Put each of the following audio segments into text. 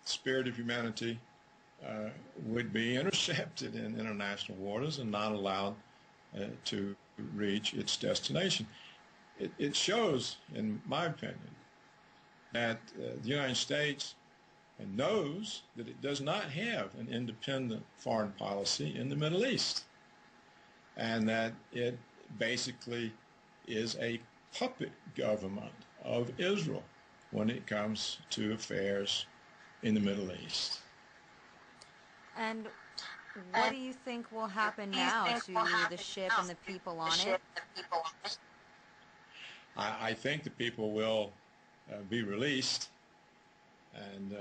spirit of humanity would be intercepted in international waters and not allowed to reach its destination. It shows, in my opinion, that the United States knows that it does not have an independent foreign policy in the Middle East, and that it basically is a puppet government of Israel when it comes to affairs in the Middle East. And what do you think will happen now to the ship and the people on it? I think the people will be released and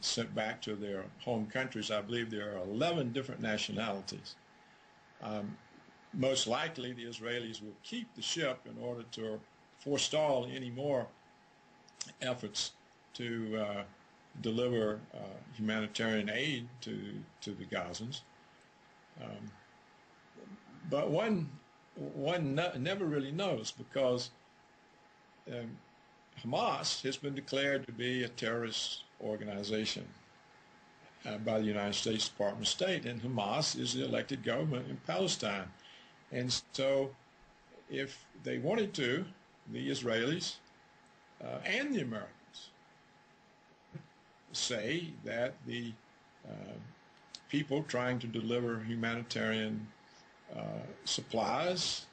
sent back to their home countries. I believe there are 11 different nationalities. Most likely the Israelis will keep the ship in order to forestall any more efforts to deliver humanitarian aid to the Gazans. But one never really knows, because Hamas has been declared to be a terrorist organization by the United States Department of State, and Hamas is the elected government in Palestine. And so if they wanted to, the Israelis and the Americans say that the people trying to deliver humanitarian supplies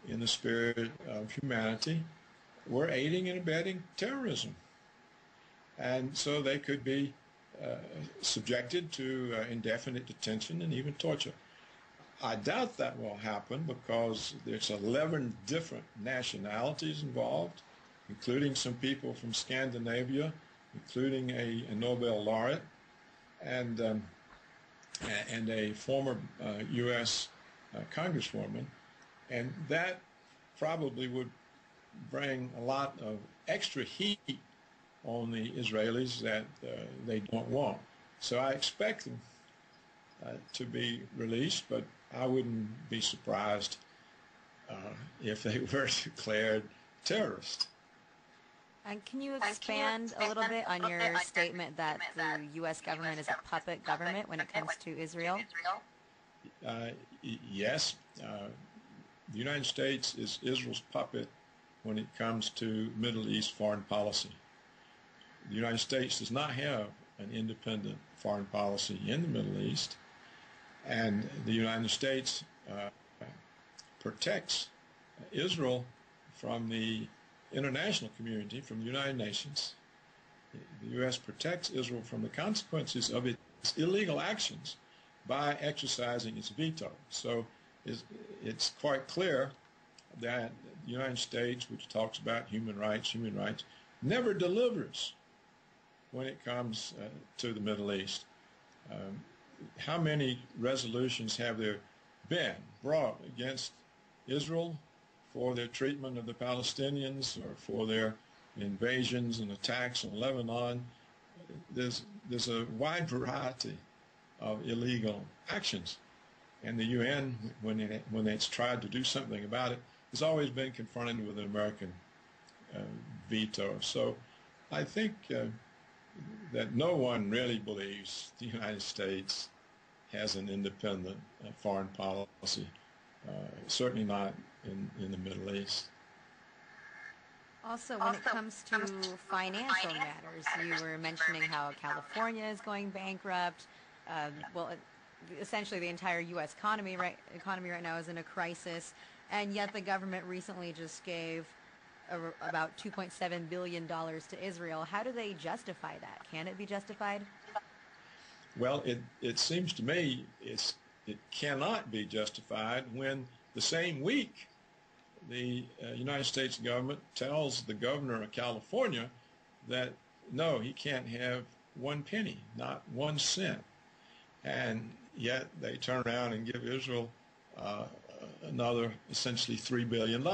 in the spirit of humanity were aiding and abetting terrorism. And so they could be subjected to indefinite detention and even torture. I doubt that will happen, because there's 11 different nationalities involved, including some people from Scandinavia, including a Nobel laureate, and a former U.S. Congresswoman, and that probably would bring a lot of extra heat on the Israelis that they don't want. So I expect them to be released, but I wouldn't be surprised if they were declared terrorists. And can you expand a little bit on your statement that the U.S. government is a puppet government when it comes to Israel? Yes. The United States is Israel's puppet when it comes to Middle East foreign policy. The United States does not have an independent foreign policy in the Middle East, and the United States protects Israel from the international community, from the United Nations. The U.S. protects Israel from the consequences of its illegal actions by exercising its veto. So it's quite clear that the United States, which talks about human rights, never delivers when it comes to the Middle East. How many resolutions have there been brought against Israel for their treatment of the Palestinians or for their invasions and attacks on Lebanon? There's a wide variety of illegal actions, and the UN, when it's tried to do something about it, has always been confronted with an American veto. So I think that no one really believes the United States has an independent foreign policy, certainly not in the Middle East. Also, when it comes to financial matters, you were mentioning how California is going bankrupt. Essentially the entire U.S. economy right now is in a crisis, and yet the government recently just gave about $2.7 billion to Israel. How do they justify that? Can it be justified? Well, it seems to me it cannot be justified when the same week the United States government tells the governor of California that no, he can't have one penny, not 1 cent. And yet they turn around and give Israel another essentially $3 billion.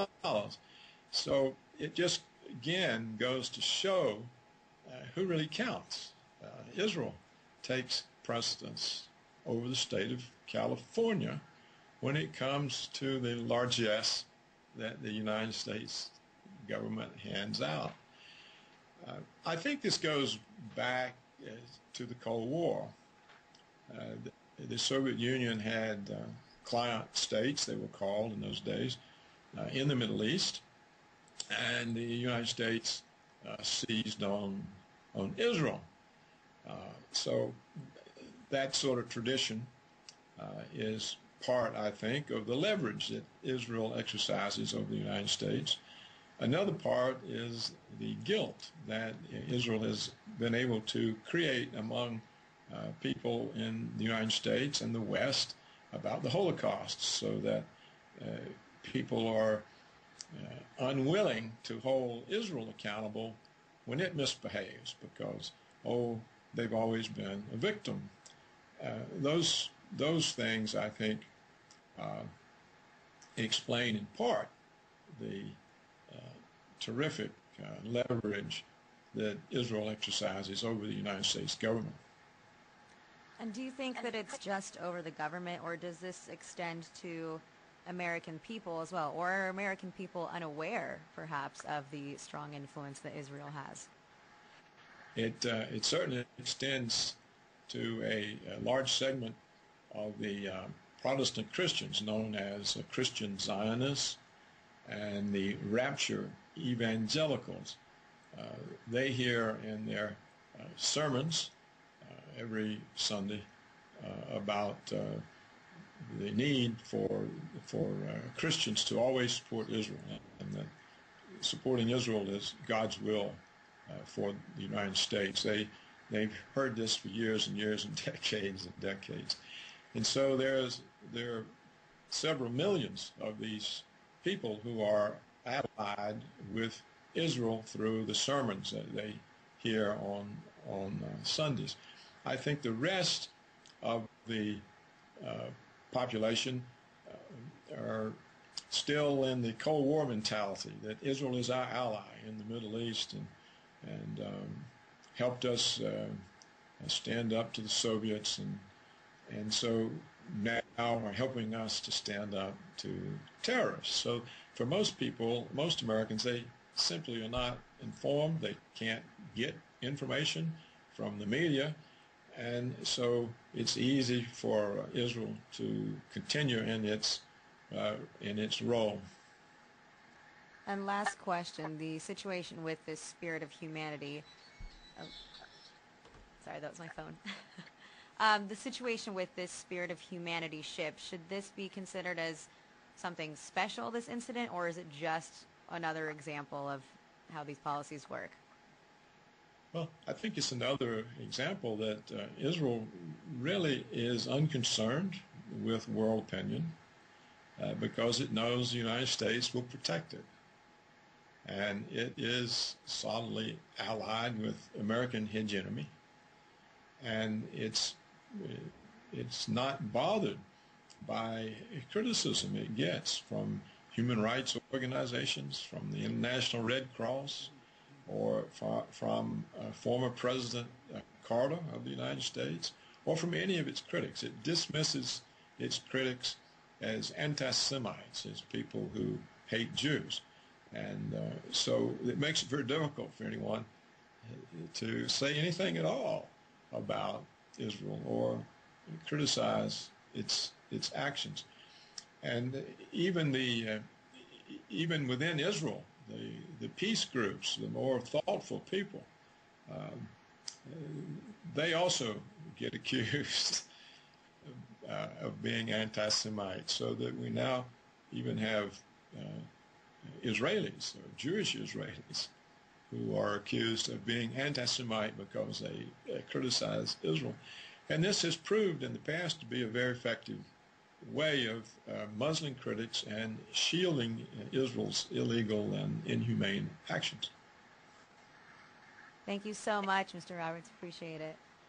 So it just, again, goes to show who really counts. Israel takes precedence over the state of California when it comes to the largesse that the United States government hands out. I think this goes back to the Cold War. The Soviet Union had client states, they were called in those days, in the Middle East, and the United States seized on Israel. So that sort of tradition is part, I think, of the leverage that Israel exercises over the United States. Another part is the guilt that Israel has been able to create among people in the United States and the West about the Holocaust, so that people are unwilling to hold Israel accountable when it misbehaves because, they've always been a victim. Those things, I think, explain in part the terrific leverage that Israel exercises over the United States government. And do you think that it's just over the government, or does this extend to American people as well? Or are American people unaware, perhaps, of the strong influence that Israel has? It certainly extends to a large segment of the Protestant Christians known as Christian Zionists and the rapture evangelicals. They hear in their sermons every Sunday about the need for Christians to always support Israel, and that supporting Israel is God's will for the United States. They've heard this for years and years and decades and decades. And so there are several millions of these people who are allied with Israel through the sermons that they hear on Sundays. I think the rest of the population are still in the Cold War mentality that Israel is our ally in the Middle East and helped us stand up to the Soviets, and so now are helping us to stand up to terrorists. So for most people, most Americans, they simply are not informed. They can't get information from the media, and so it's easy for Israel to continue in its role. And last question, the situation with this spirit of humanity. Oh, sorry, that was my phone. The situation with this spirit of humanity ship, should this be considered as something special, this incident, or is it just another example of how these policies work? Well, I think it's another example that Israel really is unconcerned with world opinion because it knows the United States will protect it. And it is solidly allied with American hegemony, and it's not bothered by criticism it gets from human rights organizations, from the International Red Cross, or from former President Carter of the United States, or from any of its critics. It dismisses its critics as anti-Semites, as people who hate Jews. And so it makes it very difficult for anyone to say anything at all about Israel or criticize its actions. And even within Israel, the peace groups, the more thoughtful people, they also get accused of being anti-Semite, so that we now even have Israelis, or Jewish Israelis, who are accused of being anti-Semite because they criticize Israel. And this has proved in the past to be a very effective way of muzzling critics and shielding Israel's illegal and inhumane actions. Thank you so much, Mr. Roberts. Appreciate it.